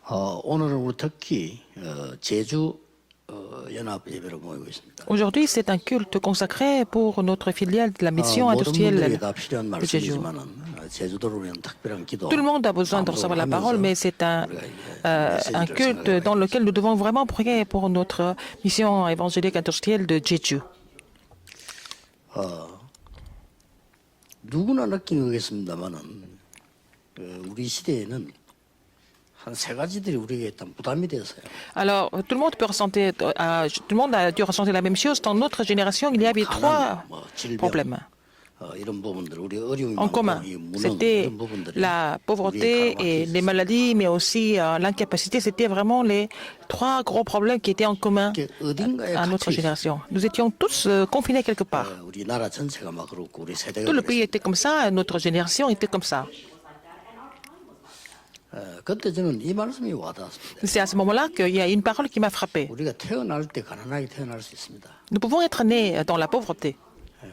오늘은 우리 특히 제주 연합 예배로 모이고 있습니다. Aujourd'hui, c'est un culte consacré pour notre filiale de la mission 모든 industrielle 분들에게 다 필요한 de Jeju. 말씀이지만은 제주도를 위한 특별한 기도. Tout le monde a besoin de recevoir la parole, mais c'est un culte dans lequel nous devons vraiment prier pour notre mission évangélique industrielle de Jeju. 누구나 느끼는 거겠습니다만은 우리 시대에는 한 세 가지들이 우리에게 일단 부담이 되었어요. Alors, tout le monde peut ressentir, tout le monde a dû ressentir la même chose. Dans notre génération, il y avait trois 뭐 질병, problèmes 이런 부분들 우리 어려움이 en commun. 많고 이 무능 C'était 이런 부분들이 la 우리의 pauvreté 가로막혀 et les 있었어요. maladies, mais aussi l'incapacité. C'était vraiment les trois gros problèmes qui étaient en commun 이게 어딘가에 à 갇혀 notre 있어요. génération. Nous étions tous confinés quelque part. 우리 나라 전체가 막 그렇고 우리 세대가 Tout le pays 그랬어요. était comme ça, et notre génération était comme ça. 그때 저는 이 말씀이 와닿았습니다. C'est à ce moment-là qu'il y a une parole qui m'a frappé. 우리가 태어날 때 가난하게 태어날 수 있습니다. Nous pouvons être nés dans la pauvreté.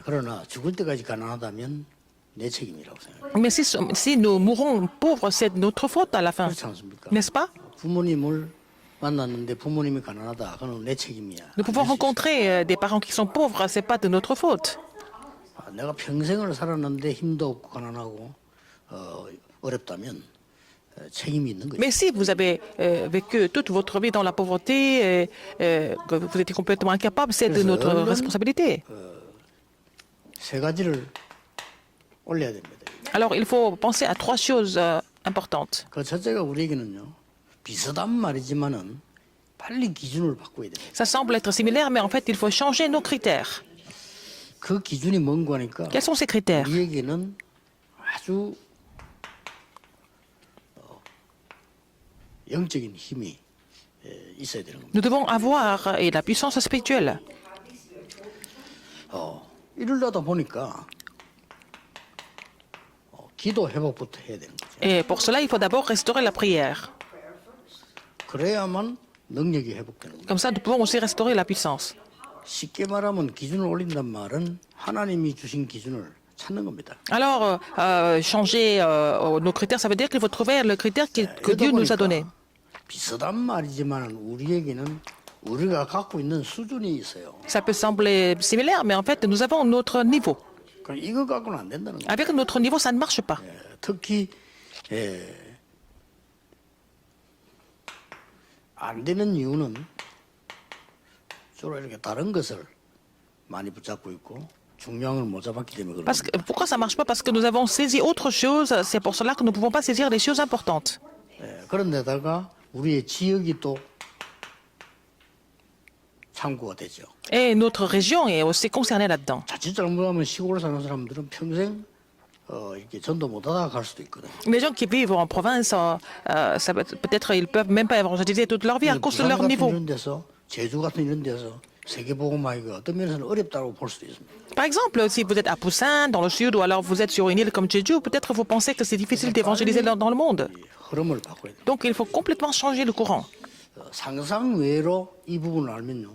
그러나 죽을 때까지 가난하다면 내 책임이라고 생각해요. Mais si nous mourons pauvres, c'est notre faute à la fin. 그렇지 않습니까? N'est-ce pas? 부모님을 만났는데 부모님이 가난하다. 그건 내 책임이야. Nous pouvons rencontrer des parents qui sont pauvres, c'est pas de notre faute. 내가 평생을 살았는데 힘도 없고 가난하고 어렵다면 책임이 있는 거죠. Mais si vous avez vécu toute votre vie dans la pauvreté, que vous étiez complètement incapable, c'est de notre responsabilité. 세 가지를 올려야 됩니다. Alors, il faut penser à trois choses importantes. 그 첫째가 우리에게는요. 비슷한 말이지만은 빨리 기준을 바꿔야 됩니다. Ça semble être similaire, mais en fait, il faut changer nos critères. 그 기준이 뭔가 하니까 Quels sont ces critères? 우리에게는 아주 영적인 힘이 있어야 되는 겁니다. Nous devons avoir la puissance spirituelle. 이러려다 보니까 기도 회복부터 해야 되는 거죠. Et pour cela, il faut d'abord restaurer la prière. 그래야만 능력이 회복되는 겁니다. Comme ça, nous pouvons aussi restaurer la puissance. 쉽게 말하면 기준을 올린단 말은 하나님이 주신 기준을 찾는 겁니다. Alors, changer nos critères, ça veut dire qu'il faut trouver le critère que Dieu nous a donné. 비슷한 말이지만 우리에게는 우리가 갖고 있는 수준이 있어요. Ça peut sembler similaire, mais en fait, nous avons notre niveau. 그러니까 이거 갖고는 안 된다는 거예요. Avec notre niveau, ça ne marche pas. 특히 안 되는 이유는 주로 이렇게 다른 것을 많이 붙잡고 있고 중요한 걸 못 잡았기 때문에 그런 Parce que, 겁니다. pourquoi ça ne marche pas? Parce que nous avons saisi autre chose. C'est pour cela que nous ne pouvons pas saisir les choses importantes. 그런데다가 우리의 지역이 또 참고가 되죠. Et notre région est aussi concernée là-dedans. 자칫 잘못하면 시골에 사는 사람들은 평생 이렇게 전도 못하다가 갈 수도 있거든요. Les gens qui vivent en province, peut-être ils peuvent même pas évangéliser toute leur vie à cause de 부산 leur 같은 niveau. 이런 데서 제주 같은 이런 데서 세계복음화가 어떤 면에서는 어렵다고 볼 수도 있습니다. Par exemple, si vous êtes à Poussin, dans le sud, ou alors vous êtes sur une île comme Jeju, peut-être vous pensez que c'est difficile d'évangéliser dans le monde. 이 흐름을 바꿔야 돼요. Donc il faut complètement changer le courant. 상상 외로 이 부분을 알면요.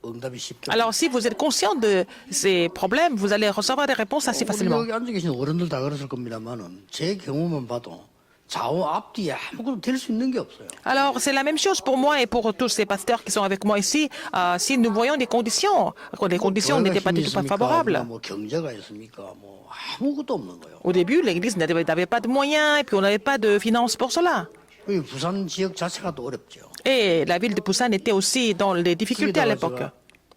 응답이 쉽게. Alors si vous êtes conscient de ces problèmes, vous allez recevoir des réponses assez 우리 facilement. 여기 앉아 계신 어른들 다 그랬을 겁니다만은 제 경험만 봐도 좌우 앞뒤에 아무것도 될 수 있는 게 없어요. Alors c'est la même chose pour moi et pour tous ces pasteurs qui sont avec moi ici. Si nous voyons des conditions n'étaient pas du tout pas favorables. 뭐 경제가 있습니까? 뭐 아무것도 없는 거예요. Au début, l'Église n'avait pas de moyens et puis on n'avait pas de finances pour cela. 이 부산 지역 자체가 또 어렵죠. Et la ville de Busan était aussi dans les difficultés à l'époque.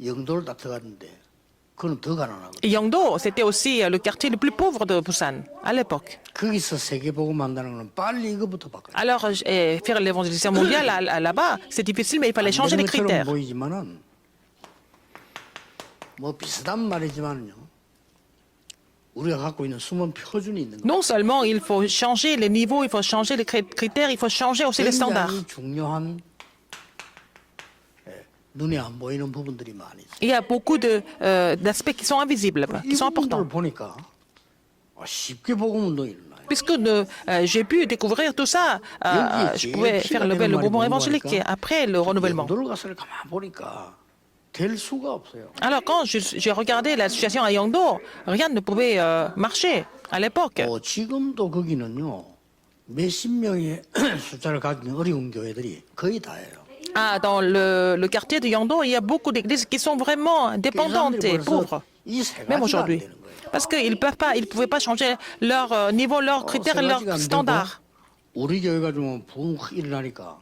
영도를 딱 들어갔는데 그건 더 가난하거든요. Et Yangdo, c'était aussi le quartier le plus pauvre de Busan à l'époque. 거기서 세계복음 한다는 건 빨리 이거부터 바꿔요. Alors, faire l'évangélisation mondiale là-bas, c'est difficile, mais il fallait changer les critères. 보이지만은 뭐 비슷한 말이지만요. 우리가 갖고 있는 숨은 표준이 있는 거예요. Non seulement il faut changer les niveaux, il faut changer les critères, il faut changer aussi les standards. 굉장히 중요한 눈에 안 보이는 부분들이 많이 있어요. Il y a beaucoup d'aspects qui sont invisibles, qui 이 sont 부분들을 importants. 보니까 쉽게 복음 운동이 일어나요. Puisque j'ai pu découvrir tout ça, je pouvais faire le mouvement évangélique après le renouvellement. 영도를 가서 가만 보니까 될 수가 없어요. Alors quand j'ai regardé la situation à Yangdo, rien ne pouvait marcher à l'époque. 지금도 거기는요 몇십 명의 숫자를 가진 어려운 교회들이 거의 다예요. Ah, dans le quartier de Yandong, il y a beaucoup d'églises qui sont vraiment dépendantes et pauvres, 이세 même 가지가 안 aujourd'hui. 되는 거예요. Parce qu'ils ne pouvaient pas changer leur niveau, leurs critères et 세 leurs 가지가 안 되고 standards. 우리 교회가 좀 부흥 확 일어나니까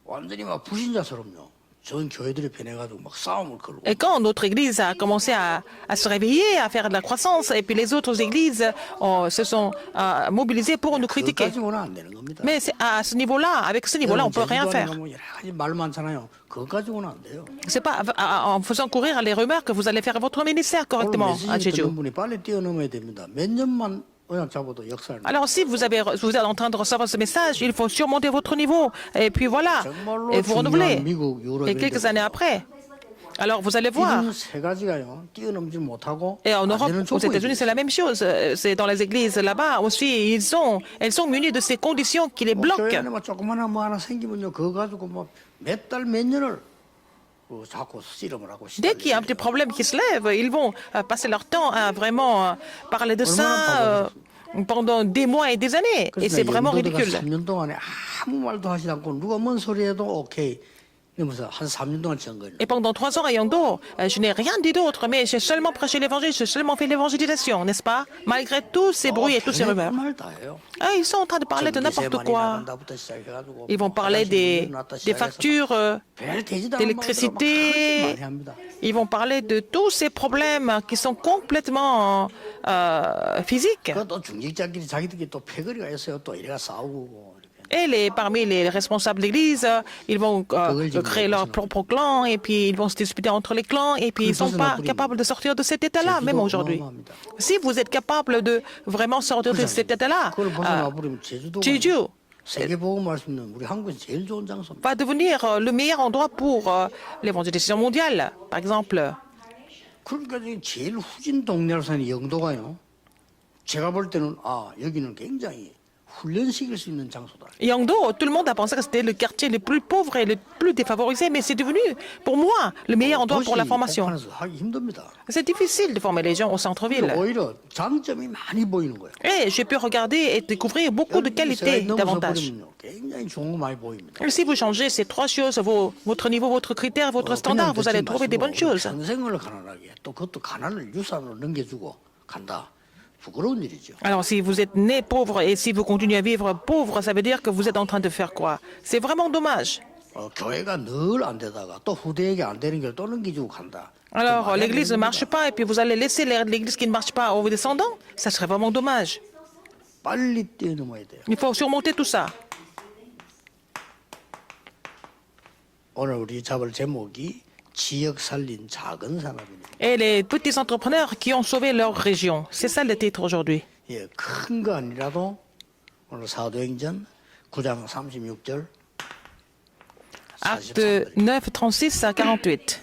완전히 막 불신자스럽요. 전 교회들이 변해가지고 막 싸움을 걸고. Et quand notre église a commencé à se réveiller, à faire de la croissance, et puis les autres églises se sont mobilisées pour nous critiquer. 그것까지는 안 되는 겁니다. Mais à ce niveau-là, avec ce niveau-là, on ne peut rien 제주도 안에 faire. 가면 여러 가지 말 많잖아요. 그것까지는 안 돼요. C'est pas en faisant courir les rumeurs que vous allez faire votre ministère correctement à 메시지 Jeju. 듣는 분이 빨리 뛰어넘어야 됩니다. 몇 년만 그냥 잡아도 역사를. Alors, si vous êtes en train de recevoir ce message, il faut surmonter votre niveau. Et puis voilà, et vous renouveler. Et quelques années après, alors vous allez voir. 이런 세 가지가요. 뛰어넘지 못하고 Et en 안 Europe, 되는 aux États-Unis, c'est la même chose. C'est dans les églises là-bas aussi, elles sont munies de ces conditions qui les 교회 bloquent. 안에 막 조그마한 뭐 하나 생기면요, 그거 가지고 뭐 몇 달 몇 년을 자꾸 씨름을 하고. Dès qu'il y a un petit problème qui se lève, ils vont passer leur temps à vraiment parler de ça pendant des mois et des années. Et c'est vraiment ridicule. 3년 동안에 아무 말도 하지 않고 누가 뭔 소리 해도 오케이. 이러면서 한 3년 동안 지은 거예요. Et pendant 3 ans à Yangdo, je n'ai rien dit d'autre, mais j'ai seulement prêché l'évangile, j'ai seulement fait l'évangélisation, n'est-ce pas? Malgré tous ces bruits et tous ces rumeurs. Ah, ils sont en train de parler de n'importe quoi. Ils vont parler des factures d'électricité. Ils vont parler de tous ces problèmes qui sont complètement physiques. 또 중직자끼리 자기들끼리 또 패거리가 있어요. 또 이래가 싸우고. Et parmi les responsables d'église, ils vont créer leur propre clan et puis ils vont se disputer entre les clans et puis ils ne sont pas capables de sortir de cet état-là, même aujourd'hui. Si vous êtes capable de vraiment sortir de cet état-là, Jeju va devenir le meilleur endroit pour l'évangélisation mondiale, par exemple. 그러니까 제일 후진 동네로 사는 영도가요. 제가 볼 때는 여기는 굉장히 훈련시킬 수 있는 장소다. Yangdo, tout le monde a pensé que c'était le quartier le plus pauvre et le plus défavorisé, mais c'est devenu, pour moi, le meilleur endroit pour la formation. 하기 힘듭니다. C'est difficile de former les gens au centre-ville. 오히려 장점이 많이 보이는 거예요. Et j'ai pu regarder et découvrir beaucoup de qualités d'avantages. 굉장히 좋은 거 많이 보입니다. Si vous changez ces 3 choses, votre niveau, votre critère, votre standard, vous allez trouver des bonnes choses. 평생을 가난하게 또 그것도 가난을 유산으로 넘겨주고 간다. 부끄러운 일이죠. Alors, si vous êtes né pauvre et si vous continuez à vivre pauvre, ça veut dire que vous êtes en train de faire quoi? C'est vraiment dommage. 교회가 늘 안 되다가 또 후대에게 안 되는 걸 또 넘겨주고 간다. Alors, l'église ne marche pas et puis vous allez laisser l'église qui ne marche pas aux descendants? Ça serait vraiment dommage. 빨리 뛰어넘어야 돼요. Il faut surmonter tout ça. 오늘 우리 잡을 제목이 지역 살린 작은 산업입니다. Et les petits entrepreneurs qui ont sauvé leur région. C'est ça le titre aujourd'hui. 예, 큰 거 아니라도 오늘 사도행전 9장 36절 Acte 9, 36 à 48.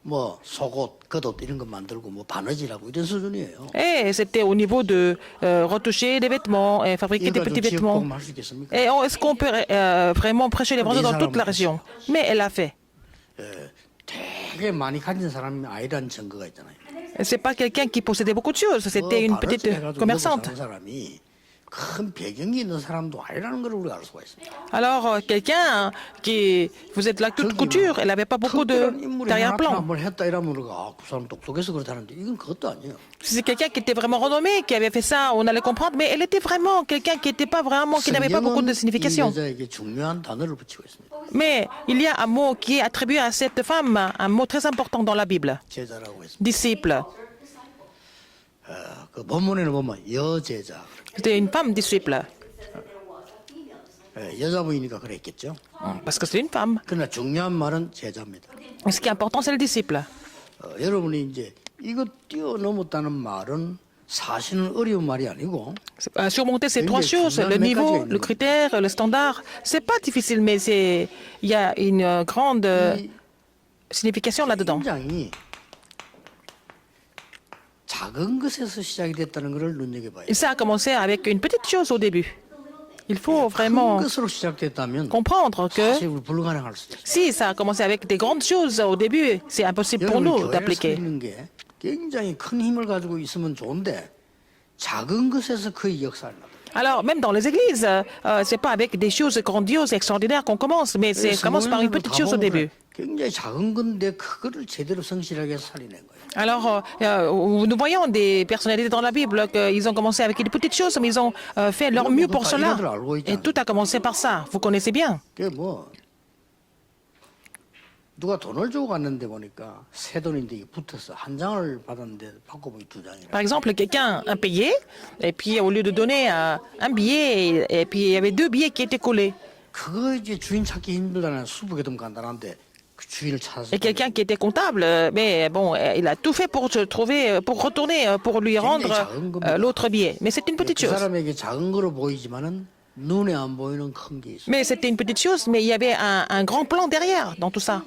뭐 속옷, 겉옷 이런 거 만들고 뭐 바느질하고 이런 수준이에요. Et c'était au niveau de retoucher des vêtements et fabriquer des petits vêtements. 할수 있겠습니까? Et est-ce qu'on peut vraiment prêcher l'évangile dans toute la région? Mais elle l'a fait. 되게 많이 가진 사람이 아니라는 증거가 있잖아요. C'est pas quelqu'un qui possédait beaucoup de choses, c'était une petite commerçante. 사람이 큰 배경이 있는 사람도 아니라는 걸 우리가 알 수가 있습니다. Alors, quelqu'un qui faisait de la toute couture, elle n'avait pas beaucoup d'arrière-plan. 뭘 했다 이러면 우리가 그 사람 똑똑해서 그렇다는데 이건 그것도 아니에요. Si c'est quelqu'un qui était vraiment renommé, qui avait fait ça, on allait comprendre, mais elle était vraiment quelqu'un qui était pas vraiment, qui n'avait pas beaucoup de signification. 이 여자에게 중요한 단어를 붙이고 있습니다. Mais il y a un mot qui est attribué à cette femme, un mot très important dans la Bible. 제자라고 했습니다. Disciple. 그 본문에는 보면 여제자. C'était une femme disciple. 여자분이니까 그랬겠죠. Parce que c'est une femme. 그러나 중요한 말은 제자입니다. Ce qui est important, c'est le disciple. 여러분이 이제 이거 뛰어넘었다는 말은 사실은 어려운 말이 아니고 Surmonter ces 3 choses, le niveau, le critère, le standard, c'est pas difficile, mais il y a une grande signification là-dedans. 굉장히 작은 것에서 시작이 됐다는 것을 눈여겨봐요. Et ça a commencé avec une petite chose au début. Il faut vraiment 큰 것으로 시작됐다면 comprendre que 사실 불가능할 수도 있어요. si ça a commencé avec des grandes choses au début, c'est impossible pour 여러분 nous 교회를 d'appliquer. 살리는 게 굉장히 큰 힘을 가지고 있으면 좋은데 작은 것에서 거의 역사를 나타내요. Alors, même dans les églises, c'est pas avec des choses grandioses et extraordinaires qu'on commence, mais c'est commence par une petite chose au début. 굉장히 작은 건데 그거를 제대로 성실하게 살려낸 거예요. Alors, nous voyons des personnalités dans la Bible qu'ils ont commencé avec des petites choses, mais ils ont fait leur mieux pour cela. Et tout a commencé par ça. Vous connaissez bien. 그게 뭐 누가 돈을 주고 갔는데 보니까 새 돈인데 이게 붙어서 한 장을 받았는데 받고 보니 두 장이라. Par exemple, quelqu'un a payé, et puis au lieu de donner un billet, et puis il y avait 2 billets qui étaient collés. 그거 이제 주인 찾기 힘들다는 수북에도 간단한데 그 주인을 찾아서. Et quelqu'un qui était comptable, mais bon, il a tout fait pour se trouver, pour retourner, pour lui rendre l'autre billet. Mais c'est une petite 그 chose. 사람에게 작은 거로 보이지만은 눈에 안 보이는 큰 게 있어. Mais c'était une petite chose, mais il y avait un grand plan derrière dans tout ça.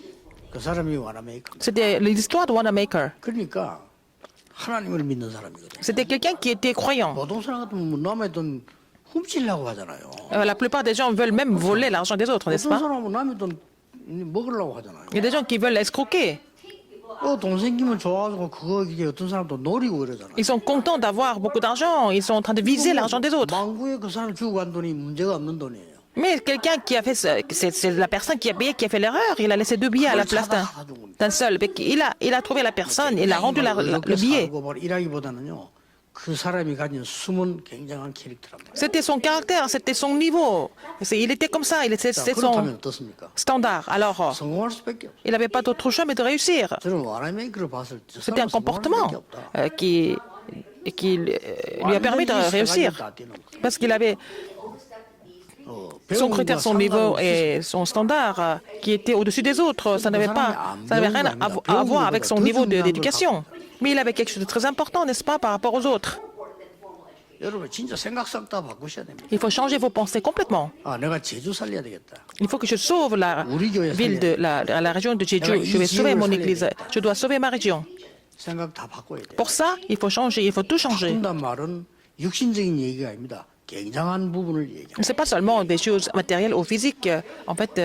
그 사람이 와나메이커. C'était l'histoire de Wanamaker. 그러니까 하나님을 믿는 사람이거든. C'était quelqu'un qui était croyant. 보통 사람 같으면 뭐 남의 돈 훔치려고 하잖아요. La plupart des gens veulent même voler l'argent des autres, n'est-ce 어떤 pas? 사람은 남의 돈 먹으려고 하잖아요. Il y a des gens qui veulent escroquer. 돈 생기면 좋아가지고 그거 이게 어떤 사람도 노리고 이러잖아요. Ils sont contents d'avoir beaucoup d'argent. Ils sont en train de viser l'argent des autres. 망구에 그 사람 주고 간 돈이 문제가 없는 돈이에요. Mais quelqu'un qui a fait, c'est la personne qui a payé, qui a fait l'erreur. Il a laissé 2 billets à la place d'un seul. Il a trouvé la personne, il a rendu le billet. 일하기보다는요, 그 사람이 가진 숨은 굉장한 캐릭터란 말이에요. C'était son caractère, c'était son niveau. Il était comme ça, c'était son 그렇다면 어떻습니까? standard. Alors, 성공할 수밖에 없어요. il n'avait pas d'autre choix mais de réussir. 저는 와나메이커를 봤을 때 C'était un 성공할 comportement 수밖에 없다. qui lui a permis de réussir. Parce qu'il avait son critère, son niveau et son standard qui était au-dessus des autres. Ça n'avait rien à voir avec son niveau d'éducation. Mais il avait quelque chose de très important, n'est-ce pas, par rapport aux autres. 여러분 진짜 생각상 다 바꾸셔야 됩니다. Il faut changer vos pensées complètement. 아, 내가 제주 살려야 되겠다. Il faut que je sauve la ville de la région de Jeju. Je vais sauver mon église. Je dois sauver ma région. 생각 다 바꿔야 돼요. Pour ça, il faut changer, il faut tout changer. 바꾼단 말은 육신적인 얘기가 아닙니다. 굉장한 부분을 얘기합니다. Ce n'est pas seulement des choses matérielles ou physiques, en fait,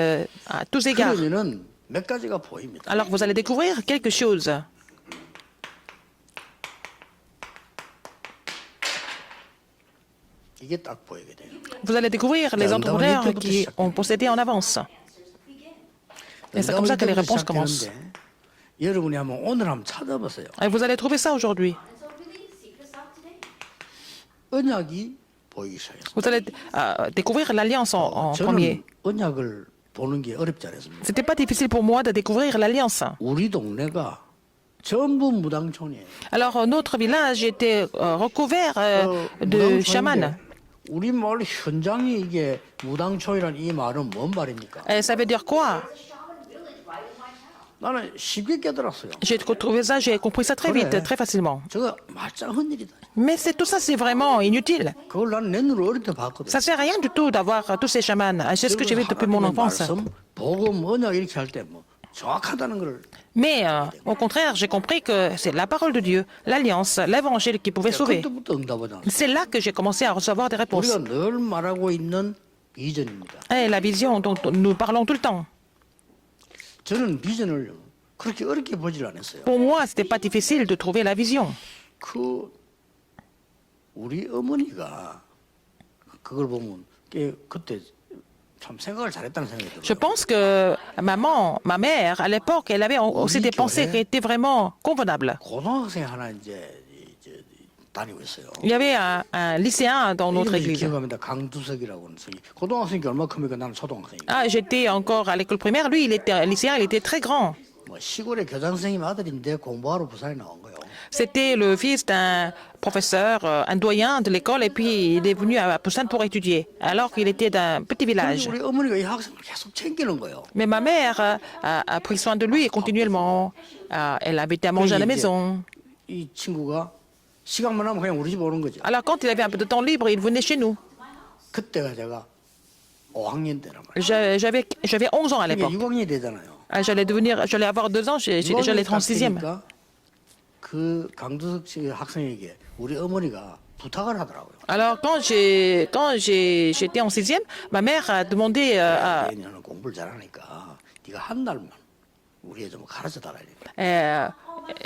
à tous égards. 그러면은 몇 가지가 보입니다. Alors, vous allez découvrir quelque chose. 이게 딱 보이게 돼요. Vous allez découvrir les entrepreneurs qui ont possédé en avance. Et c'est comme ça que les réponses commencent. 여러분이 한번 오늘 한번 찾아보세요. Et vous allez trouver ça aujourd'hui. 언약이 보이기 시작했어요. Vous allez découvrir l'alliance en premier. 저는 언약을 보는 게 어렵지 않았습니다. C'était pas difficile pour moi de découvrir l'alliance. 우리 동네가 전부 무당촌이에요. Alors, notre village était recouvert de chamans. 우리 마을 현장이 이게 무당촌이란 이 말은 뭔 말입니까? Et ça veut dire quoi? 나는 쉽게 깨달았어요. J'ai trouvé ça, j'ai compris ça très vite, très facilement. 저거 말짱한 일이다. Mais tout ça, c'est vraiment inutile. 그걸 나는 내 눈으로 어릴 때 봤거든. Ça sert à rien du tout d'avoir tous ces chamans. C'est ce que j'ai vu depuis mon enfance. 복음, 언약 이렇게 할 때 뭐 정확하다는 걸. Mais au contraire, j'ai compris que c'est la parole de Dieu, l'alliance, l'évangile qui pouvait sauver. 그때부터 응답하잖아. C'est là que j'ai commencé à recevoir des réponses. 우리가 늘 말하고 있는 비전입니다. Et la vision dont nous parlons tout le temps. 저는 비전을 그렇게 어렵게 보질 않았어요. Pour moi, c'était pas difficile de trouver la vision. 그 우리 어머니가 그걸 보면 그때 참 생각을 잘했다는 생각이 들어요. Je pense que ma mère, à l'époque, elle avait aussi des pensées qui étaient vraiment convenables. 고등학생 하나 이제 다니고 있어요. Il y avait un lycéen dans notre église. 기억합니다. 강두석이라고 하는 성이. 고등학생이 얼마 큽니까? 나는 초등학생이고. Ah, j'étais encore à l'école primaire. Lui, il était un lycéen, il était très grand. 뭐 시골의 교장 선생님 아들인데 공부하러 부산에 나온 거예요. C'était le fils d'un professeur, un doyen de l'école, et puis il est venu à Busan pour étudier, alors qu'il était d'un petit village. 우리 어머니가 이 학생을 계속 챙기는 거예요. Mais ma mère a pris soin de lui continuellement. Elle invitait à manger à la maison. 이 친구가 시간만 하면 그냥 우리 집 오는 거죠. Alors quand il avait un peu de temps libre, il venait chez nous. 그때가 제가 5학년 때란 말이에요. J'avais 11 ans à l'époque. 6학년이 되잖아요. J'allais avoir 2 ans, j'allais être en 6e. 그 강두석 씨 학생에게 우리 어머니가 부탁을 하더라고요. Alors quand j'étais en 6e, ma mère a demandé à 너는 공부를 잘하니까 네가 한 달만 우리 애 좀 가르쳐 달라.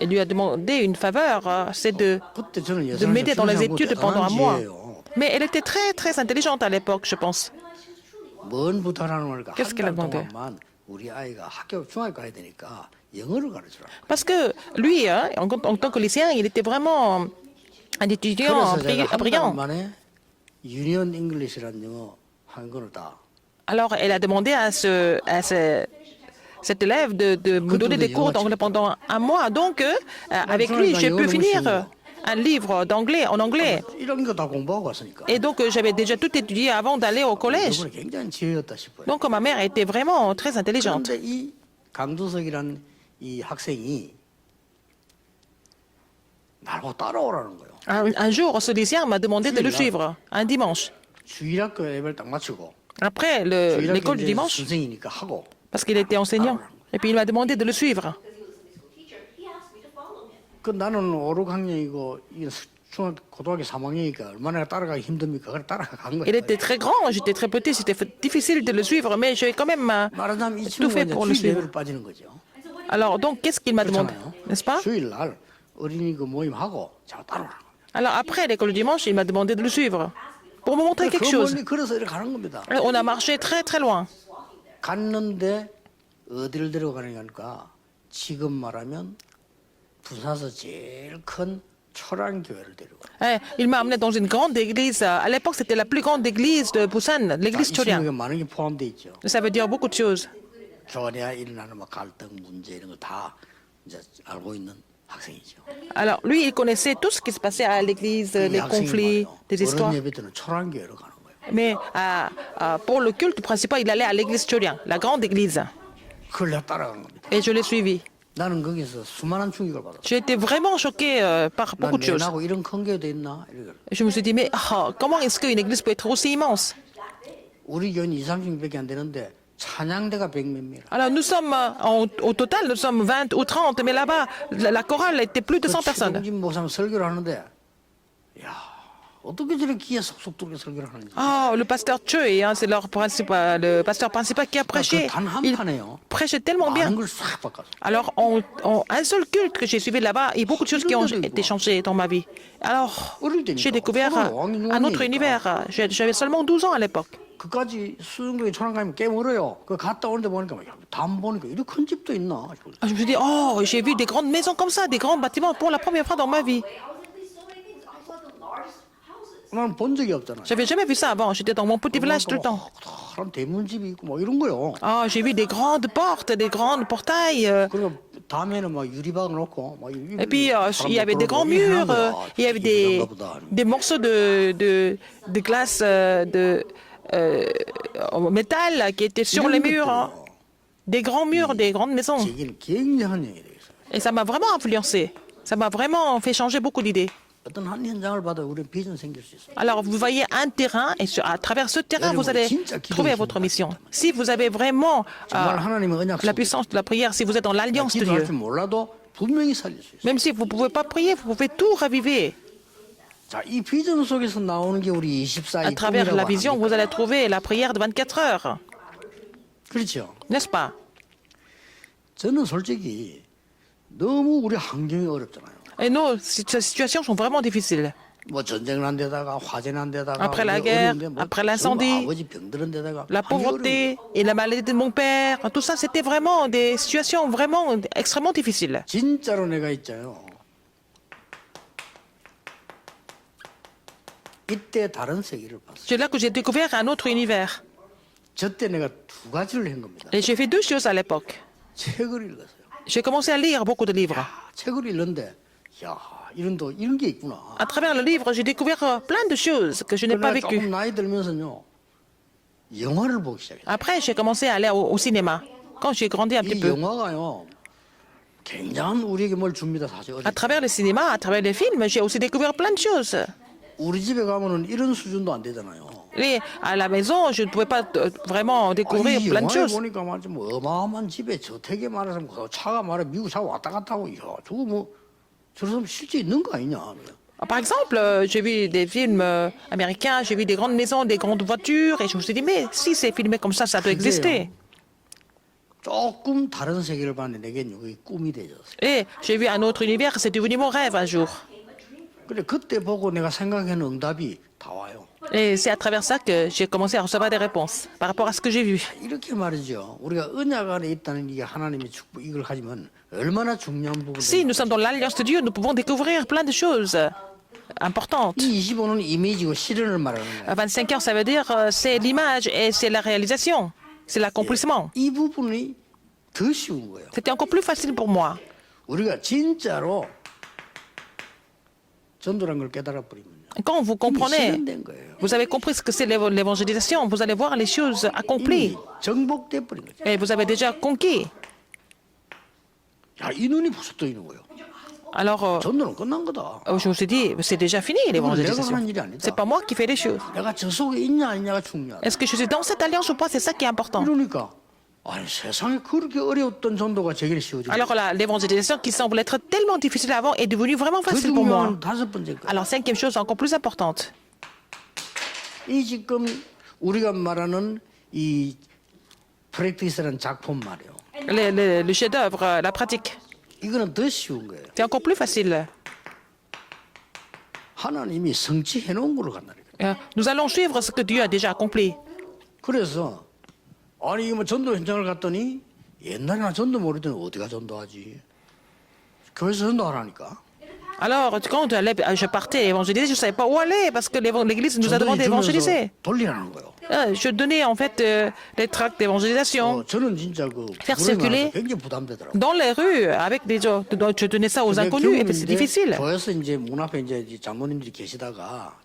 lui a demandé une faveur, c'est de 그때 저는 de 예산을 m'aider dans les 필요하고 études pendant un 대단한 mois. 지혜예요. Mais elle était très, très intelligente à l'époque, je pense. 뭔 부탁하는 걸까? Qu'est-ce qu'elle a 한달 demandé? 동안만 우리 아이가 학교 중학교 가야 되니까 영어를 가르쳐라. Parce que lui, hein, en tant que lycéen, il était vraiment un étudiant 그래서 제가 한 달 brillant. 만에 유니언 잉글리시라는 영어 한 권을 다. Alors, elle a demandé à cet élève de me donner des cours d'anglais pendant un mois. Donc, avec lui, j'ai pu finir un livre d'anglais en anglais. 이런 거 다 공부하고 왔으니까. Et donc, j'avais déjà tout étudié avant d'aller au collège. 이번에 굉장히 지혜였다 싶어요. Donc, ma mère était vraiment très intelligente. 그런데 이 강두석이라는 이 학생이 나보고 따라오라는 거예요. Un jour, ce lycéen m'a demandé de le suivre, un dimanche. 주일학교 예배를 딱 마치고 Après l'école du 이제 dimanche, 선생이니까 하고 parce qu'il était enseignant. Et puis, il m'a demandé de le suivre. 그 나는 5, 6학년이고 중학교 고등학교 3학년이니까 얼마나 따라가기 힘듭니까? 그래 따라가 간 거예요. Il était très grand, j'étais très petit, c'était difficile de le suivre, mais j'ai quand même 말하자면 이 tout 친구가 fait 이제 pour le 주일 suivre. 예배를 빠지는 거죠. Alors, donc, qu'est-ce qu'il m'a demandé, 그렇잖아요. n'est-ce pas? 주일날 어린이 그 모임하고 자 따라오라. Alors, après l'école du dimanche, il m'a demandé de le suivre, pour me montrer quelque 그 chose. 멀리 걸어서 이렇게 가는 겁니다. On a marché très, très loin. 갔는데 어디를 데려가느냐니까 지금 말하면 부산에서 제일 큰 초란교회를 데려가. Il m'a amené dans une grande église. À l'époque, c'était la plus grande église de Busan, l'église 이 Chorian. 친구에 많은 게 포함되어 있죠. Ça veut dire beaucoup de choses. 교회에 일어나는 막 갈등 문제 이런 거 다 이제 알고 있는 학생이죠. Alors, lui, il connaissait tout ce qui se passait à l'église, 이 les 학생이 conflits, 말이요. des histoires. 어른 예배 때는 초란교회로 가는 거예요. Mais pour le culte principal, il allait à l'église Chorian, la grande église. 그걸 내가 따라간 겁니다. Et je l'ai suivi. 나는 거기서 수많은 충격을 받았어요. J'ai été vraiment choquée par beaucoup de choses. 내나고 이런 큰 교회도 있나? 이러더라고요. Et je me suis dit, mais comment est-ce qu'une église peut être aussi immense? 우리 교회는 2, 30명밖에 안 되는데 찬양대가 100몇 명. Alors, nous sommes, au total, nous sommes 20 ou 30, mais là-bas, la chorale était plus de 100 personnes. 최동진 목사님 설교를 하는데 야 어떻게 저렇게 귀에 쏙쏙 들게 설교를 하는지. Ah, le pasteur Choi, hein, c'est leur principal, le pasteur principal qui a prêché. 단한 Il 판에요. prêchait tellement bien. 많은 걸 싹 바꿨어. Alors, un seul culte que j'ai suivi là-bas, il y a beaucoup de choses qui ont été changées dans ma vie. Alors, j'ai découvert un autre univers. J'avais seulement 12 ans à l'époque. 그까지 수영동에 초랑 가면 꽤 멀어요. 그 갔다 오는데 보니까 담 보니까 이렇게 큰 집도 있나. Je me suis dit, oh, j'ai vu des grandes maisons comme ça, des grands bâtiments pour la première fois dans ma vie. 나는 본 적이 없잖아요. J'avais jamais vu ça avant. J'étais dans mon petit village tout le temps. 사람 대문집이 있고 뭐 이런 거요. Ah, j'ai vu des grandes portes, des grandes portails. 그리고 담에는 막 유리박 놓고 막 Et puis, il y avait des grands murs, il y avait des morceaux de glace, en métal qui étaient sur les murs. Hein. Des grands murs, des grandes maisons. 제기는 굉장한 영이 되겠어요. Et ça m'a vraiment influencé. Ça m'a vraiment fait changer beaucoup d'idées. 어떤 한 현장을 봐도 우리는 비전 생길 수 있어요. Alors, vous voyez un terrain, et à travers ce terrain, vous allez trouver votre mission. Si vous avez vraiment 정말 하나님의 언약 la 속에 puissance de la prière, si vous êtes dans l'alliance de 기도할 Dieu, 줄 몰라도 분명히 살릴 수 있어요. même si vous ne pouvez pas prier, vous pouvez tout raviver. 자, 이 비전 속에서 나오는 게 우리 24이 À travers la 꿈이라고 vision, 합니다. vous allez trouver la prière de 24 heures. 그렇죠. N'est-ce pas? 저는 솔직히 너무 우리 환경이 어렵잖아요. Et nos situations sont vraiment difficiles. 뭐 전쟁 난 데다가 화재 난 데다가 Après la 우리 guerre, 어려운데 뭐 après l'incendie, 아버지 병들은 데다가 La 환경이 pauvreté et la maladie de mon père, tout ça, c'était vraiment des situations vraiment extrêmement difficiles. 어려워요. 진짜로 내가 있잖아요. 이때 다른 세계를 봤어요. C'est là que j'ai découvert un autre univers. 저때 내가 두 가지를 한 겁니다. Et j'ai fait deux choses à l'époque. 책을 읽었어요. J'ai commencé à lire beaucoup de livres. 책을 읽는데 야 이런 게 있구나. À travers le livre, j'ai découvert plein de choses que je n'ai pas 그러나 조금 vécues. 나이 들면서요 영화를 보기 시작했어요. Après, j'ai commencé à aller au cinéma. Quand j'ai grandi un petit 이 peu. 영화가요 굉장한 우리에게 뭘 줍니다 사실. À travers le cinéma, à travers les films, j'ai aussi découvert plein de choses. 우리 집에 가면은 이런 수준도 안 되잖아요. Et à la maison, je ne pouvais pas vraiment découvrir 이 plein de 영화에 choses. 보니까 말이죠 뭐 어마어마한 집에 저택에 말해서 뭐 차가 말해 미국 차 왔다 갔다 하고 이야 저거 뭐 저런 사람 실제 있는 거 아니냐. Par exemple, j'ai vu des films américains, j'ai vu des grandes maisons, des grandes voitures, et je me suis dit, mais si c'est filmé comme ça doit exister. 조금 다른 세계를 봤는데 내겐 이게 꿈이 되었어요. Et j'ai vu un autre univers, c'est devenu mon rêve un jour. 그래 그때 보고 내가 생각하는 응답이 다 와요. Et c'est à travers ça que j'ai commencé à recevoir des réponses par rapport à ce que j'ai vu. 이렇게 말이죠. 우리가 언약 안에 있다는 게 하나님의 축복 이걸 가지면 얼마나 중요한 Si 부분인지. nous sommes dans l'alliance de Dieu, nous pouvons découvrir plein de choses importantes. 이 25는 이미지고 실현을 말하는 거예요. 25 heures, ça veut dire c'est l'image et c'est la réalisation, c'est l'accomplissement. 이 부분이 더 쉬운 거예요. C'était encore plus facile pour moi. 우리가 진짜로 전도란 걸 깨달아 버리면요. Quand vous comprenez, 실현된 거예요. vous avez compris ce que c'est l'évangélisation, vous allez voir les choses accomplies 이미 정복돼 버린 거죠. et vous avez déjà conquis. 야, 이 눈이 벌써 떠 있는 거예요. Alors, 전도는 끝난 거다. je me suis dit, c'est déjà fini l'évangélisation. C'est pas moi qui fais les choses. 내가 저 속에 있냐 아니냐가 중요하다. Est-ce que je suis dans cette alliance ou pas? C'est ça qui est important. 이러니까 아니 세상에 그렇게 어려웠던 전도가 제게 쉬워지고. Alors là, l'évangélisation qui semble être tellement difficile avant est devenue vraiment 그 facile pour moi. 중요한 다섯 번째 거. Alors, cinquième chose encore plus importante. 이 지금 우리가 말하는 이 프랙티스라는 작품 말이에요. Le chef-d'œuvre, la pratique. 이거는 더 쉬운 거예요. C'est encore plus facile. 하나님이 성취해 놓은 거로 간다니까. Nous allons suivre ce que Dieu a déjà accompli. 그래서 아니 이거 뭐 전도 현장을 갔더니 옛날에나 전도 모르더니 어디가 전도하지? 교회에서 전도하라니까. Alors, quand je partais évangéliser, je ne savais pas où aller parce que l'Église nous a demandé d'évangéliser. 돌리라는 거예요. Je donnais en fait les tracts d'évangélisation, 저는 진짜 그 Faire 불행하고 circuler. 굉장히 부담되더라고요. dans les rues avec des gens. Je donnais ça aux 내 inconnus et puis c'est 경험인데 difficile. 교회에서 이제 문 앞에 이제 장로님들이 계시다가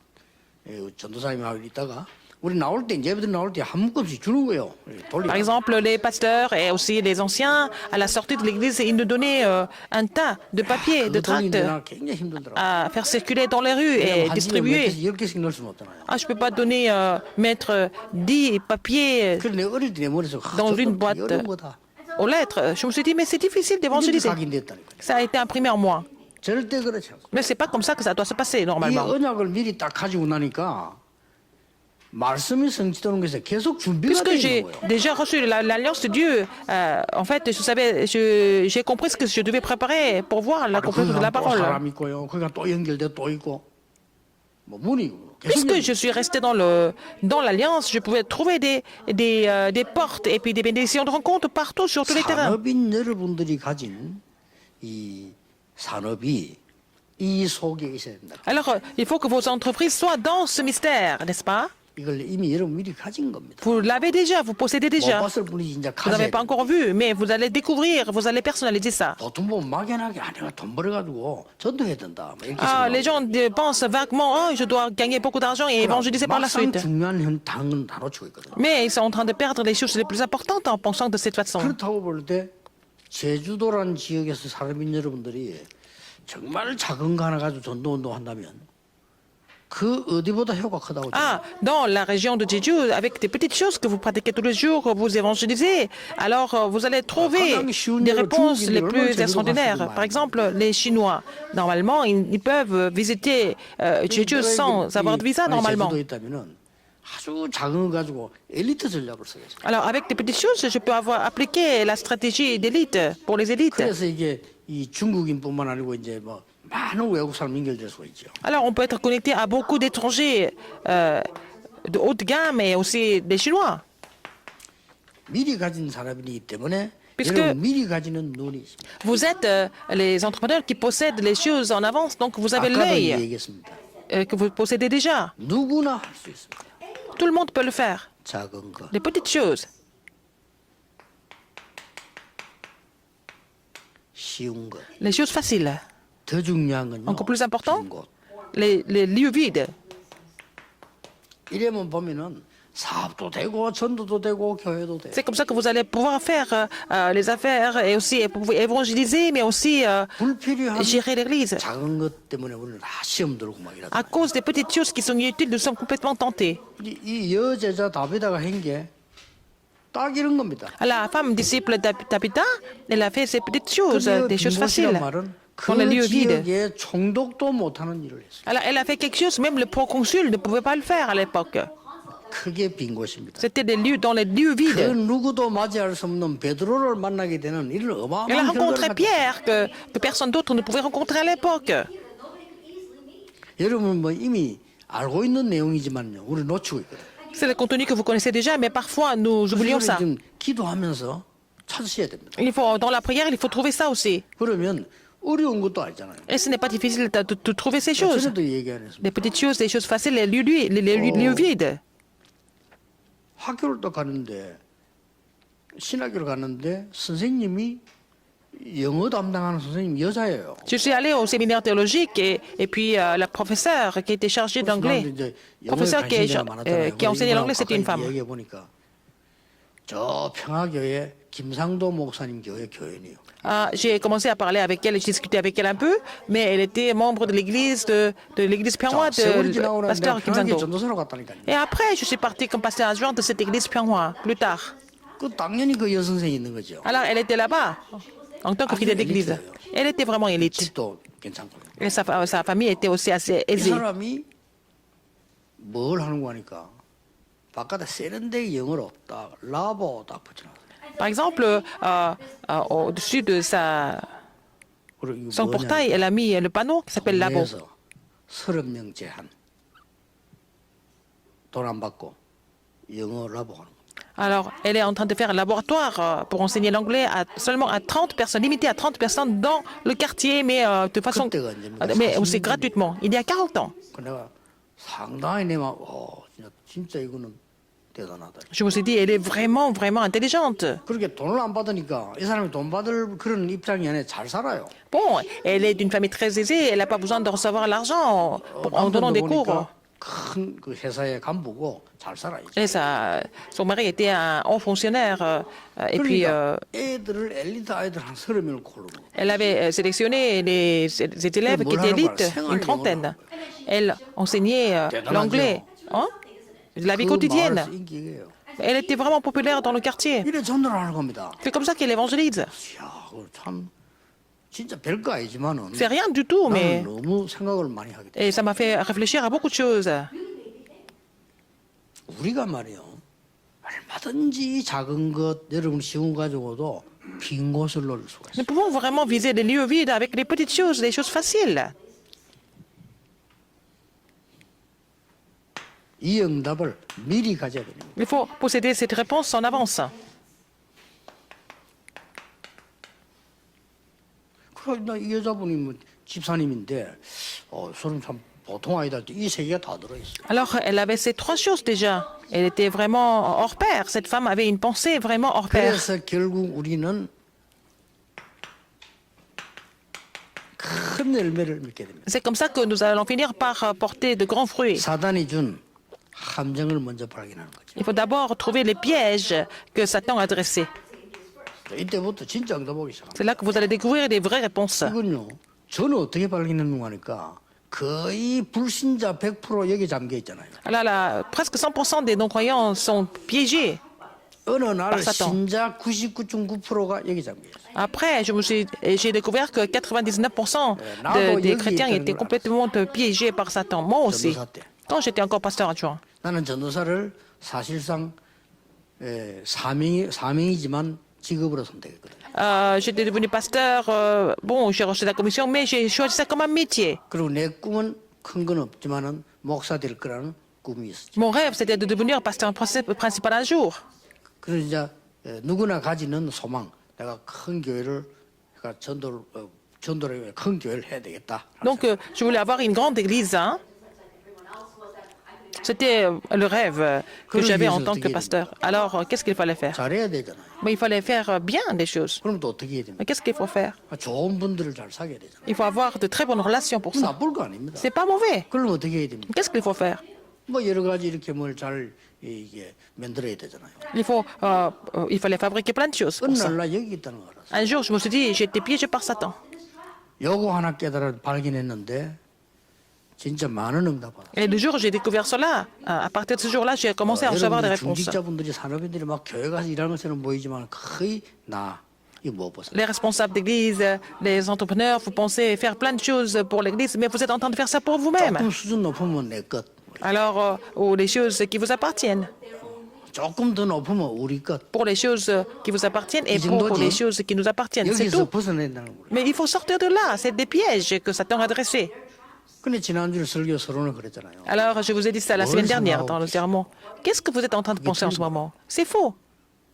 전도사님하고 있다가 우리 나올 때 이제 예배들 나올 때 한 묶음씩 주는 거예요. 돌리라. Par exemple, les pasteurs et aussi les anciens, à la sortie de l'église, ils nous donnaient un tas de papiers, de 그 돌리는 tracts 데나 굉장히 힘들더라고요. à faire circuler dans les rues et 한 집에 몇 distribuer. 개씩 10개씩 넣을 수는 없잖아요. Ah, je ne peux pas donner, mettre 10 papiers 그래 내가 어릴 때 내 머릿속에 dans une boîte 어려운 거다. aux lettres. Je me suis dit, mais c'est difficile 이렇게 d'évangéliser. 각인됐다니까. Ça a été imprimé en moi. 절대 그렇지 않습니다. Mais c'est pas comme ça que ça doit se passer 이 normalement. 언약을 미리 딱 가지고 나니까 말씀이 성취되는 것에 계속 준비가 Puisque 되어 j'ai 있는 거예요. déjà reçu l'alliance de Dieu, en fait, j'ai compris ce que je devais préparer pour voir l'accomplissement de la 또 parole. 사람 있고요. 거기가 또 연결돼 또 있고 뭐 문이 계속 Puisque je suis resté dans l'alliance, je pouvais trouver des portes et puis des bénédictions de rencontre partout sur tous les terrains. 산업인 여러분들이 가진 이 산업이 이 속에 있어야 된다. Alors, il faut que vos entreprises soient dans ce mystère, n'est-ce pas? 이걸 이미 여러분 미리 가진 겁니다. Vous l'avez déjà, vous possédez 못 déjà. 봤을 뿐이지 이제 Vous n'avez 가져야 pas 돼. encore vu, mais vous allez découvrir, vous allez personnaliser ça. 보통 보면 막연하게 내가 돈 벌어가지고 전도해야 된다. 뭐 이렇게 Ah, les 생각하고. gens pensent vaguement, oh, je dois gagner beaucoup d'argent et évangéliser par la 막상 suite. 중요한 당은 다 놓치고 있거든요. Mais ils sont en train de perdre les choses les plus importantes en pensant de cette façon. 그렇다고 볼 때 제주도라는 지역에서 사람인 여러분들이 정말 작은 거 하나 가지고 전도 운동한다면 그 어디보다 효과 크다고 Ah, dans la région de Jeju, avec des petites choses que vous pratiquez tous les jours, vous évangélisez, alors vous allez trouver des réponses les plus extraordinaires. Par exemple, les Chinois, normalement, ils peuvent visiter Jeju sans avoir de visa, normalement. 제주도에 있다면은 아주 작은 거 가지고 엘리트 전략을 써야죠. Alors, avec des petites choses, je peux avoir appliqué la stratégie d'élite pour les élites. 그래서 이게 이 중국인뿐만 아니고 이제 뭐 많은 외국 사람 연결될 수가 있죠. Alors, on peut être connecté à beaucoup d'étrangers de haute gamme et aussi des Chinois. 미리 가진 사람이기 때문에 Puisque- 여러분 미리 가지는 눈이 있습니다. Vous êtes les entrepreneurs qui possèdent les choses en avance, donc vous avez 아까도 l'œil 얘기했습니다. que vous possédez déjà. 누구나 할 수 있습니다. Tout le monde peut le faire. 작은 거. Les petites choses, 쉬운 것. les choses faciles, 더 중요한 건요. Encore plus important? 빈 곳. les lieux vides. 이래면 보면은 사업도 되고 전도도 되고 교회도 돼. C'est comme ça que vous allez pouvoir faire les affaires et aussi vous pouvez évangéliser, mais aussi 불필요한 gérer l'église. 작은 것 때문에 우리는 다 시험 들고 막 이러다. À cause des petites choses qui sont inutiles, nous sommes complètement tentés. 이 여제자 다비다가 한 게 딱 이런 겁니다. La femme disciple d'Abita, elle a fait ces petites choses, 그 des choses 빈곳이란 faciles. 말은 Dans les 그 lieux vides. 지역에 총독도 못하는 일을 했어요. Alors, elle a fait quelque chose, même le proconsul ne pouvait pas le faire à l'époque. 크게 빈 곳입니다. C'était des lieux, dans les lieux 그 vides. 누구도 맞이할 수 없는 베드로를 만나게 되는 이런 Elle a 어마어마한 rencontré 결과를 Pierre que personne d'autre ne pouvait rencontrer à l'époque. 여러분 뭐 이미 알고 있는 내용이지만요. 우리 놓치고 있거든요. C'est le contenu que vous connaissez déjà, mais parfois nous oublions 그래서 ça. 지금 기도하면서 찾으셔야 됩니다. Il faut, dans la prière, il faut trouver ça aussi. 그러면 어려운 것도 아니잖아요. Et ce n'est pas difficile de trouver ces choses. 전에도 얘기 안 했습니다. Les petites choses, les choses faciles, les lieux vides. 학교를 또 갔는데 신학교를 갔는데 선생님이 영어 담당하는 선생님 여자예요. Je suis allée au séminaire théologique et puis la professeure qui était chargée 그래서 d'anglais, 나도 이제 영어에 professeur 관심이 많았잖아요. qui enseignait l'anglais, c'était une femme. 얘기해 보니까 저 평화교회 김상도 목사님 교회 교인이요. J'ai commencé à parler avec elle, j'ai discuté avec elle un peu, mais elle était membre de l'église Pyonghwa 세월이 de 지나고 나서 pasteur 내가 Kim 평화교회 Sang-do. 전도사로 갔다니까요. Et après, je suis partie comme pasteur adjoint de cette église Pyonghwa, plus tard. 그 당연히 그 여선생이 있는 거죠. Alors, elle était là-bas, en tant que fidèle d'église. Elle était vraiment élite. 집도 괜찮고. Et sa famille était aussi assez 이 aisée. 사람이 뭘 하는 거 하니까 바깥에 세련되게 영어로 딱 라보 딱 붙여놨어요. Par exemple, au-dessus de 그리고 son portail, elle a mis le panneau qui s'appelle Labo. 30명 제한. 돈 안 받고 영어 라보 하는 거. Alors, elle est en train de faire un laboratoire pour enseigner l'anglais seulement à 30 personnes, limité à 30 personnes dans le quartier, mais de façon. Mais aussi gratuitement. Il y a 40 ans. 내가 상당히 내가 진짜 이거는 대단하다. Je me suis dit, elle est vraiment, vraiment intelligente. 그렇게 돈을 안 받으니까 이 사람이 돈 받을 그런 입장이 아니라 잘 살아요. Bon, elle est d'une famille très aisée, elle n'a pas besoin de recevoir l'argent en donnant des cours. 큰 그 회사의 간부고 잘 살아요. Et son mari était un haut fonctionnaire. Et puis, 그러니까 애들을 엘리트 애들 한 30명을 고르고. elle avait sélectionné les élèves qui étaient élites, une trentaine. Elle enseignait l'anglais, hein, la vie quotidienne. 인기예요. Elle était vraiment populaire dans le quartier. 이래 전도를 하는 겁니다. C'est comme ça qu'elle évangélise. 야, 그거 참 진짜 별거 아니지만은 C'est rien du tout, mais 나는 너무 생각을 많이 하게 돼. et ça m'a fait réfléchir à beaucoup de choses. 우리가 말이요. 얼마든지 작은 것 여러분 쉬운 거 가지고도 빈 곳을 노릴 수가 있어요. Nous pouvons vraiment viser des lieux vides avec les petites choses, les choses faciles. 이 응답을 미리 가져야 됩니다. Il faut posséder cette réponse en avance. 그러나 이 여자분이 뭐 집사님인데 저는 참 보통 아니다. 이 세 개가 다 들어있어요. Alors, elle avait ces trois choses déjà. Elle était vraiment hors pair. Cette femme avait une pensée vraiment hors pair. 그래서 결국 우리는 큰 열매를 맺게 됩니다. C'est comme ça que nous allons finir par porter de grands fruits. 사단이 준 함정을 먼저 발견하는 거죠. Il faut d'abord trouver les pièges que Satan a dressés. 이때부터 진짜 응답 오기 시작합니다. C'est là que vous allez découvrir des vraies réponses. 이건요. 저는 어떻게 발견했는가 하니까 거의 불신자 100% 여기 잠겨 있잖아요. Là, presque 100% des non-croyants sont piégés. 어느 날 par Satan. 신자 99.9%가 여기 잠겨 있어요. Après, j'ai découvert que 99% des chrétiens étaient complètement piégés par Satan. Moi aussi, 전도사 때. quand j'étais encore pasteur adjoint. 나는 전도사를 사실상 사명이지만 직업으로 선택했거든요. J'étais devenu pasteur. Bon, j'ai reçu la commission, mais j'ai choisi ça comme un métier. 그리고 내 꿈은 큰 건 없지만은 목사 될 거라는 꿈이 있었죠. Mon rêve, c'était de devenir pasteur principal un jour. 그래서 이제 누구나 가지는 소망. 내가 큰 교회를 그러니까 전도를 큰 교회를 해야 되겠다. Donc, je voulais avoir une grande église. Hein. C'était le rêve que j'avais en tant que pasteur. Alors, qu'est-ce qu'il fallait faire? 잘해야 되잖아요. Mais il fallait faire bien des choses. 그럼 또 어떻게 해야 됩니까? Mais qu'est-ce qu'il faut faire? 좋은 분들을 잘 사귀어야 되잖아요. Il faut avoir de très bonnes relations pour ça. 나쁠 거 아닙니다. C'est pas mauvais. 그럼 어떻게 해야 됩니까? Qu'est-ce qu'il faut faire? 뭐 여러 가지 이렇게 뭘 잘 이게 만들어야 되잖아요. Il fallait fabriquer plein de choses pour 어느 ça. 날 나 여기 있다는 거 알았어. Un jour, je me suis dit, j'ai été piégé par Satan. 요거 하나 발견했는데 진짜 많은 응답 받았어요. Et le jour où j'ai découvert cela, à partir de ce jour-là, j'ai commencé à recevoir des 여러분 réponses. 중직자분들이 산업인들이 막 교회 가서 일하는 것처럼 보이지만 거의 이거 못 보세요. Les responsables d'église, les entrepreneurs, vous pensez faire plein de choses pour l'église, mais vous êtes en train de faire ça pour vous-même. 조금 수준 높으면 내 것. Alors, ou les choses qui vous appartiennent. 조금 더 높으면 우리 것. Pour les choses qui vous appartiennent et pour les choses qui nous appartiennent. C'est 여기서 tout. 벗어낸다는 거예요. Mais il faut sortir de là. C'est des pièges que Satan a dressés. 근데 지난주에 설교 서론을 그랬잖아요. Alors, je vous ai dit ça la semaine dernière dans le sermon. Qu'est-ce que vous êtes en train de penser en ce moment? C'est faux.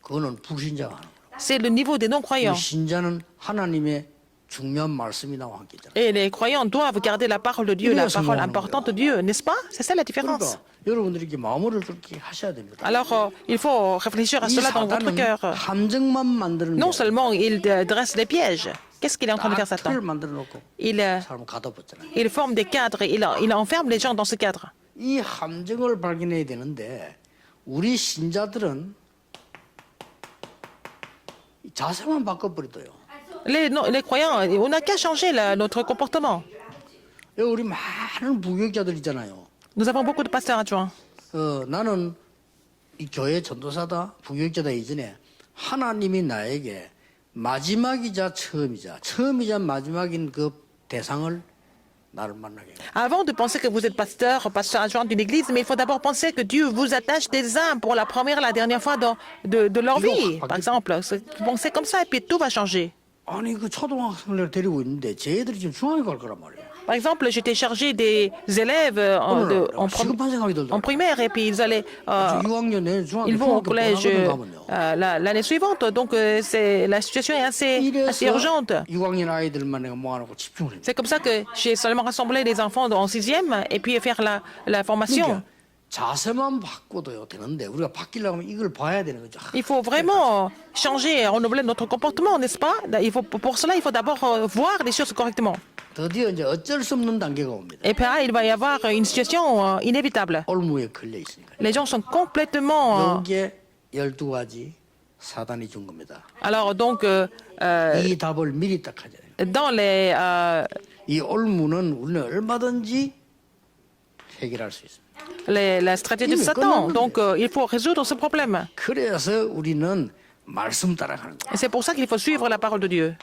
그거는 불신자가 하는 거예요. C'est le niveau des non-croyants. 신자는 하나님의 중요한 말씀이 나와 함께 있잖아요. Et les croyants doivent garder la parole de Dieu, la parole importante de Dieu, n'est-ce pas? C'est ça la différence. 그러니까 여러분들이 이렇게 마음을 그렇게 하셔야 됩니다. Alors, il faut réfléchir à 이 cela dans votre 사단은 cœur. 함정만 만드는 Non 게 seulement il dresse des pièges. Qu'est-ce qu'il est en train de faire, 딱 틀을 Satan? 만들어 놓고 Il 사람을 가둬봤잖아요. il forme des cadres, il enferme les gens dans ce cadre. 이 함정을 발견해야 되는데 우리 신자들은 이 자세만 바꿔버리도요. Les croyants, on n'a qu'à changer notre comportement. 여기 우리 많은 부교육자들 있잖아요. Nous avons beaucoup de pasteurs adjoints. 나는 이 교회 전도사다, 부교육자다 이전에 하나님이 나에게 마지막이자 처음이자 마지막인 그 대상을 나를 만나게 해요. Avant de penser que vous êtes pasteur adjoint d'une église, mais il faut d'abord penser que Dieu vous attache des âmes pour la première et la dernière fois de leur vie, par exemple. Pensez comme ça et puis tout va changer. 아니 그 초등학생을 데리고 있는데 쟤들이 지금 중학교 갈 거란 말이에요. Par exemple, j'étais chargé des élèves 시급한 생각이 들더라고요. en primaire et puis ils allaient, 6학년 내에 중학교 ils vont au collège 가면요. l'année suivante. Donc la situation est assez urgente. 6학년 아이들만 내가 모아놓고 집중을 해요. C'est comme ça que j'ai seulement rassemblé les enfants en 6e et puis faire la formation. 자세만 바꿔도요 되는데 우리가 바뀌려면 이걸 봐야 되는 거죠. Il faut vraiment changer, renouveler notre comportement, n'est-ce pas? Pour cela, il faut d'abord voir les choses correctement. 드디어 이제 어쩔 수 없는 단계가 옵니다. Et puis là, il va y avoir une situation inévitable. 올무에 걸려 있으니까. Les gens sont complètement... 여기에 12가지 사단이 준 겁니다. Alors donc, 이 답을 미리 딱 하잖아요. dans les... 이 올무는 우리는 얼마든지 해결할 수 있습니다. la stratégie de Satan. Donc, il faut résoudre ce problème. 그래서 우리는 말씀 따라가는 거예요. Et c'est pour ça qu'il faut suivre la parole de Dieu.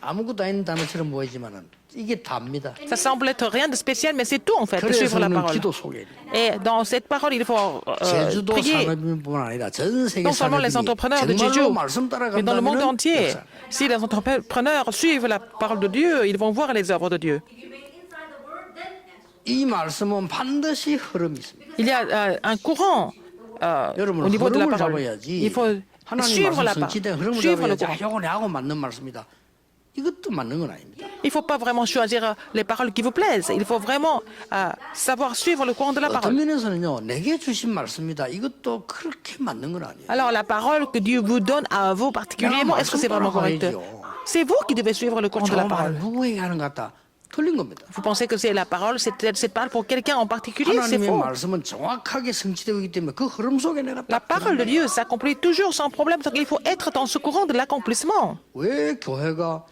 아무것도 아닌 단어처럼 보이지만은 이게 답니다. Ça semble être rien de spécial, mais c'est tout en fait, de 그래서 suivre la 우리는 parole. 기도 속에 Et dans cette parole, il faut 제주도 prier. 산업인뿐만 아니라 전 세계 Non seulement les 산업인이 entrepreneurs de 정말로 Jeju, 말씀 mais dans le monde 따라간다면 entier. 역사. Si les entrepreneurs suivent la parole de Dieu, ils vont voir les œuvres de Dieu. 이 말씀은 반드시 흐름이 있습니다. Il y a un courant au niveau de la 흐름을 parole. 잡아야지. Il faut 하나님 suivre la 말씀 parole, 성취된 흐름을 suivre le 잡아야지. courant. 요거 내하고 맞는 말씀이다. 이것도 맞는 건 아닙니다. Il ne faut pas vraiment choisir les paroles qui vous plaisent. Il faut vraiment savoir suivre le courant de la 어떤 parole. 면에서는요, 내게 주신 말씀이다. 이것도 그렇게 맞는 건 아니에요. Alors, la parole que Dieu vous donne à vous particulièrement, est-ce que c'est vraiment correct? C'est vous qui devez suivre le courant de la 저 말 parole. 누구에게 하는 것 같다. 틀린 겁니다. Vous pensez que c'est la parole, cette parole pour quelqu'un en particulier? C'est 하나님의 faux. 말씀은 정확하게 성취되고 있기 때문에 그 흐름 속에 내가 La 딱 parole de Dieu s'accomplit toujours sans problème. Donc, il faut être dans ce courant de l'accomplissement. 왜 교회가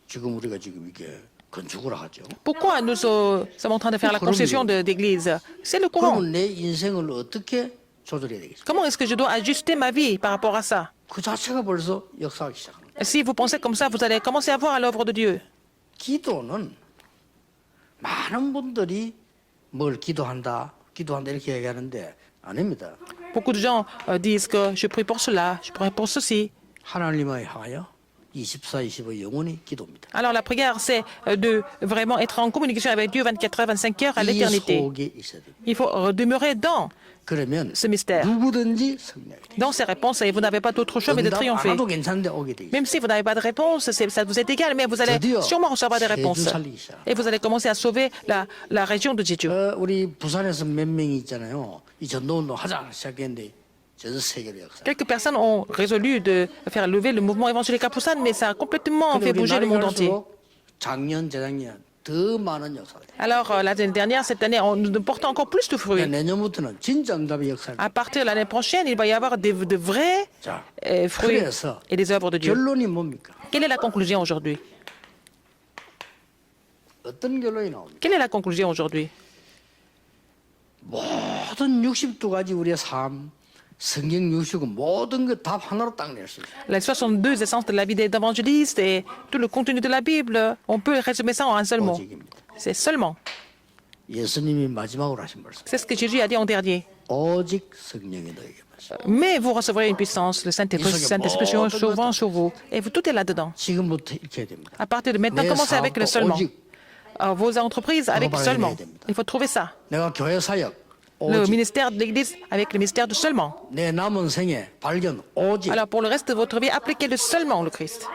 지금 우리가 지금 이게 건축을 하죠? Pourquoi nous sommes en train de faire la concession d'église? C'est le courant. 그러면 내 인생을 어떻게 조절해야 되겠어요? Comment est-ce que je dois ajuster ma vie par rapport à ça? 그 자체가 벌써 역사하기 시작하는 거예요. Si vous pensez comme ça, vous allez commencer à voir l'œuvre de Dieu. 기도는 많은 분들이 뭘 기도한다 이렇게 얘기하는데 아닙니다. Beaucoup de gens disent que je prie pour cela, je prie pour ceci. 하나님을 향하여 24, 25 영원히 기도입니다. Alors la prière, c'est de vraiment être en communication avec Dieu 24 heures, 25 heures à 이 l'éternité. 속에 있어야 됩니다. Il faut demeurer dans 그러면 ce mystère, 누구든지 승리하게 돼요. dans ces réponses, et vous n'avez pas d'autre choix mais de 응답 안 triompher. 와도 괜찮은데 오게 돼 있어요. Même si vous n'avez pas de réponse, ça vous est égal, mais vous allez 드디어 sûrement recevoir des réponses. 제주 살리기 시작. Et vous allez commencer à sauver la région de Jeju. 우리 부산에서 몇 명이 있잖아요. 이 전도운동 하자 시작했는데 전 세계로 역사. Quelques personnes ont résolu de faire lever le mouvement évangélique à Busan, mais ça a complètement fait 우리 bouger le 날이 monde entier. 갈수록 작년, 재작년 더 많은 역사가 돼요. Alors, l'année dernière, cette année, nous portons encore plus de fruits. 내년부터는 진짜 응답의 역사가 돼요. À partir de l'année prochaine, il va y avoir de vrais 자, fruits 그래서 et des œuvres de Dieu. 결론이 뭡니까? Quelle est la conclusion aujourd'hui? 어떤 결론이 나옵니까? Quelle est la conclusion aujourd'hui? 모든 62가지 우리의 삶, 성경 60은 모든 것 답 하나로 딱 낼 수 있어요. Les 62 essences de la vie d'évangéliste et tout le contenu de la Bible, on peut résumer ça en un seul mot. 오직입니다. C'est seulement. 예수님이 마지막으로 하신 말씀. C'est ce que Jésus a dit en dernier. 오직 성령이 너에게 마시. Mais vous recevrez une puissance, le Saint-Esprit souvent sur vous. Et vous, tout est là-dedans. 지금부터 이렇게 해야 됩니다. À partir de maintenant, 내 commencez avec le 사업도 seulement. 오직, Vos entreprises avec 그거 seulement. 발견해야 됩니다. Il faut trouver ça. 내가 교회 사역 Le 오직, ministère de l'Église avec le ministère de seulement. 내 남은 생애 발견 오직. Alors pour le reste de votre vie, appliquez le seulement le Christ.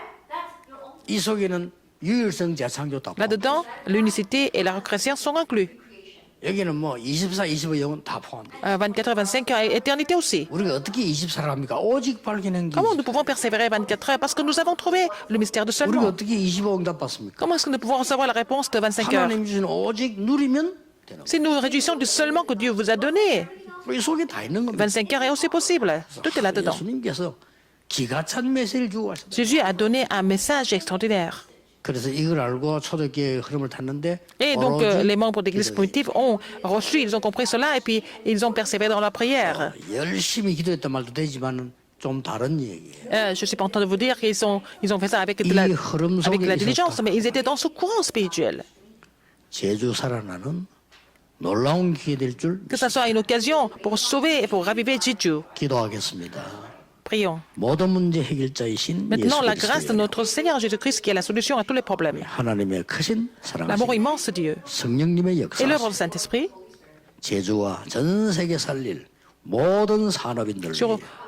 이 속에는 유일성 재창조 다 포함. Là-dedans, l'unicité et la recréation sont inclus. 여기는 뭐 24, 25 영은 다 포함돼. 24 heures, 25 heures et éternité aussi. 우리가 어떻게 24를 합니까? 오직 발견한 게. Comment nous pouvons persévérer 24 heures? Parce que nous avons trouvé le mystère de 우리가 seulement. 어떻게 25 응답 받습니까? Comment est-ce que nous pouvons recevoir la réponse de 25 heures? 하나님 주신 오직 누리면 되는 거예요. Si nous réjouissons du seulement que Dieu vous a donné, 이 속에 다 있는 겁니다. 25 heures est aussi possible. Tout est là-dedans. 예수님께서 기가 찬 메시지를 주고 가셨다. Jésus a donné un message extraordinaire. 그래서 이걸 알고 초대교회의 흐름을 탔는데 Et donc, 오로지 les membres de l'Église 기도에 primitive ont reçu, ils ont compris cela et puis ils ont persévéré dans la prière. 열심히 기도했단 말도 되지만은 좀 다른 얘기예요. Je ne suis pas en train de vous dire qu'ils ont fait ça avec 이 흐름 avec 속에 la diligence, 있었다. mais ils étaient dans ce courant spirituel. 제주 살아나는 놀라운 기회 될 줄 Que ça soit une occasion pour sauver et pour raviver Jeju. 기도하겠습니다. Prions. 모든 문제 해결자이신 Maintenant, 예수 la grâce de 그리스도의 notre Seigneur Jésus-Christ qui est la solution à tous les problèmes. 하나님의 크신 L'amour 사랑하신 immense de Dieu 성령님의 역사 et l'œuvre du Saint-Esprit 제주와 전 세계 살릴 모든 산업인들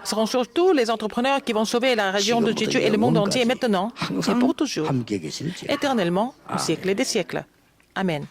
seront sur tous les entrepreneurs qui vont sauver la région de Jeju et le monde entier maintenant et 항상 pour toujours, 함께 계실지어다. éternellement, au siècle et des siècles. Amen.